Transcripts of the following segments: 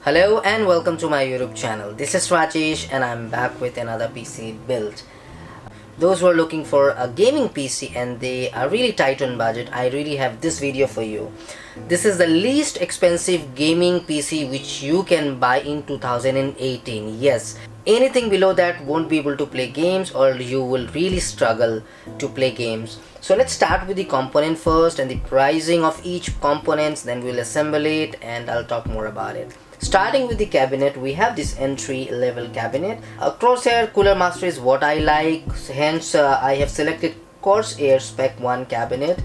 Hello and welcome to my YouTube channel. This is Rajesh and I'm back with another PC build. Those who are looking for a gaming PC and they are really tight on budget, I really have this video for you. This is the least expensive gaming PC which you can buy in 2018. Yes, anything below that won't be able to play games, or you will really struggle to play games. So let's start with the component first and the pricing of each components, then we'll assemble it and I'll talk more about it. Starting with the cabinet, we have this entry level cabinet. A Crosshair Cooler Master is what I like, hence I have selected Corsair Spec 1 cabinet,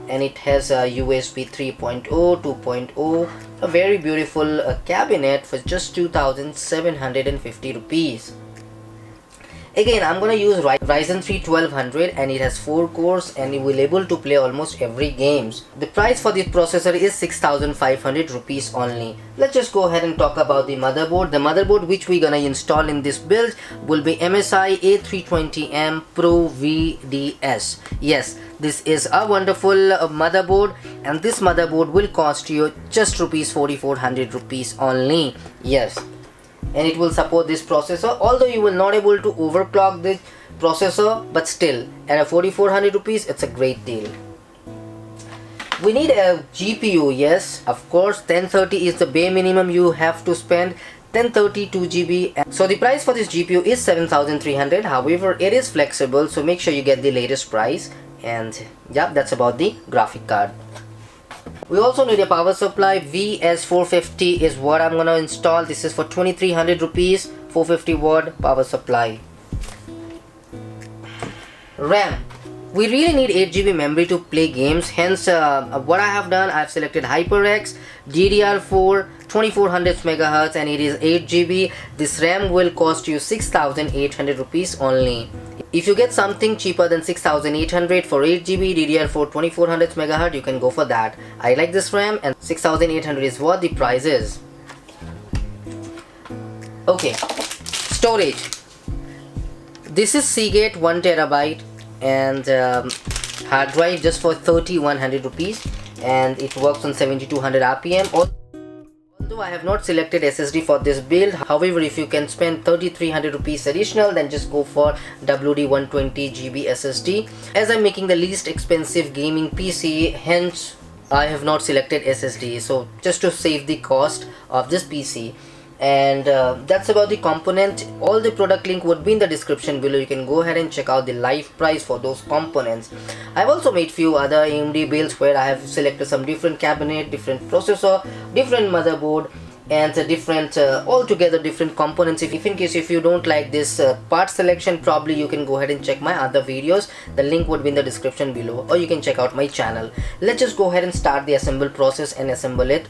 and it has a USB 3.0, 2.0, a very beautiful cabinet for just 2,750 rupees. Again, I'm gonna use Ryzen 3 1200 and it has 4 cores and you will able to play almost every games. The price for this processor is 6,500 rupees only. Let's just go ahead and talk about the motherboard. The motherboard which we're gonna install in this build will be MSI A320M Pro VDS. Yes, this is a wonderful motherboard, and this motherboard will cost you just rupees 4,400 rupees only. Yes, and it will support this processor, although you will not able to overclock this processor, but still at a 4,400 rupees it's a great deal. We need a GPU. Yes, of course, 1030 is the bare minimum you have to spend. 1030 2GB. So the price for this GPU is 7,300. However, it is flexible, so make sure you get the latest price. And yeah, that's about the graphic card. We also need a power supply. VS450 is what I'm gonna install. This is for 2,300 rupees, 450 watt power supply. RAM. We really need 8GB memory to play games, hence what I have done, I've selected HyperX DDR4 2400 MHz and it is 8GB. This RAM will cost you 6,800 rupees only. If you get something cheaper than 6,800 for 8GB DDR4 2400 MHz, you can go for that. I like this RAM and 6,800 is what the price is. Okay, storage. This is Seagate 1TB and hard drive just for 3,100 rupees, and it works on 7,200 RPM. Although I have not selected SSD for this build, however, if you can spend 3,300 rupees additional, then just go for WD 120GB SSD. As I'm making the least expensive gaming PC, hence I have not selected SSD, so just to save the cost of this PC. And that's about the component. All the product link would be in the description below. You can go ahead and check out the live price for those components. I've also made few other AMD builds where I have selected some different cabinet, different processor, different motherboard, and different altogether different components. If in case if you don't like this part selection, probably you can go ahead and check my other videos. The link would be in the description below, or you can check out my channel. Let's just go ahead and start the assemble process and assemble it.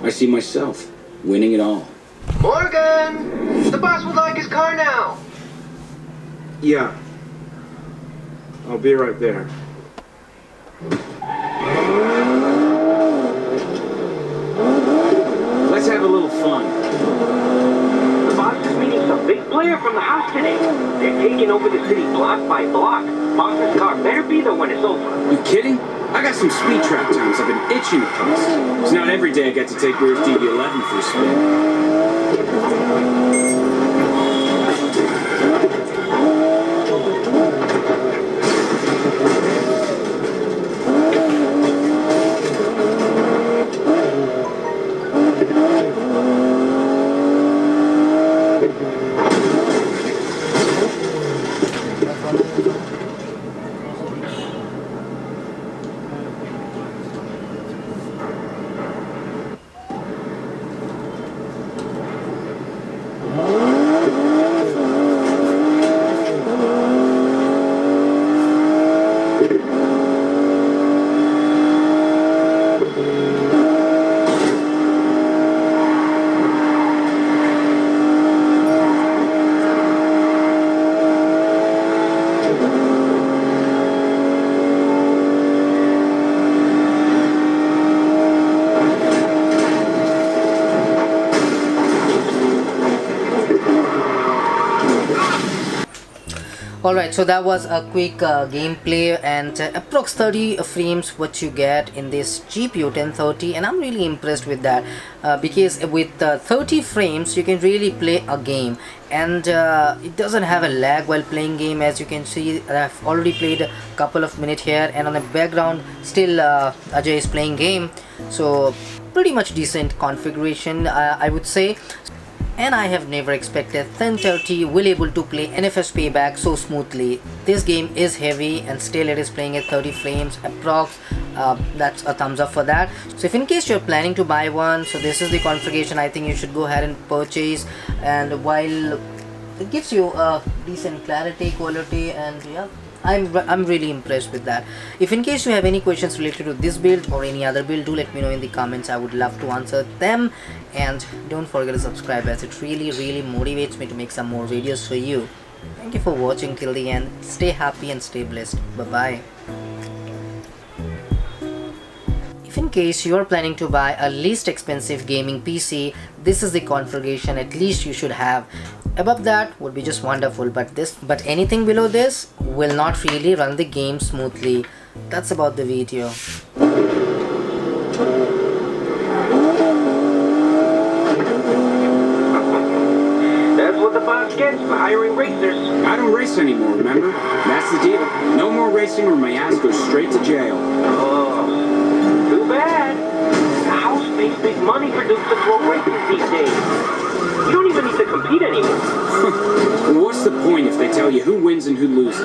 I see myself winning it all. Morgan! The boss would like his car now! Yeah. I'll be right there. Let's have a little fun. The boss is meeting some big player from the house today. They're taking over the city block by block. Boss's car better be there when it's over. You kidding? I got some speed trap times I've been itching to post. It's not every day I get to take Rear's DB11 for a spin. Alright, so that was a quick gameplay and approx 30 frames what you get in this GPU 1030, and I'm really impressed with that because with 30 frames you can really play a game, and it doesn't have a lag while playing game. As you can see, I've already played a couple of minutes here, and on the background still Ajay is playing game, so pretty much decent configuration, I would say. And I have never expected 1030 will able to play NFS Payback so smoothly. This game is heavy and still it is playing at 30 frames approx. That's a thumbs up for that. So if in case you're planning to buy one, so this is the configuration I think you should go ahead and purchase. And while it gives you a decent clarity, quality, and yeah, I'm really impressed with that. If in case you have any questions related to this build or any other build, do let me know in the comments. I would love to answer them, and don't forget to subscribe, as it really motivates me to make some more videos for you. Thank you for watching till the end. Stay happy and stay blessed. Bye bye. If in case you are planning to buy a least expensive gaming PC, this is the configuration at least you should have. Above that would be just wonderful, but anything below this will not really run the game smoothly. That's about the video. That's what the boss gets for hiring racers. I don't race anymore, remember? That's the deal. No more racing or my ass goes straight to jail. Oh, too bad. The house pays big money for dudes to throw races these days. You don't even need to compete anymore. What's the point if they tell you who wins and who loses?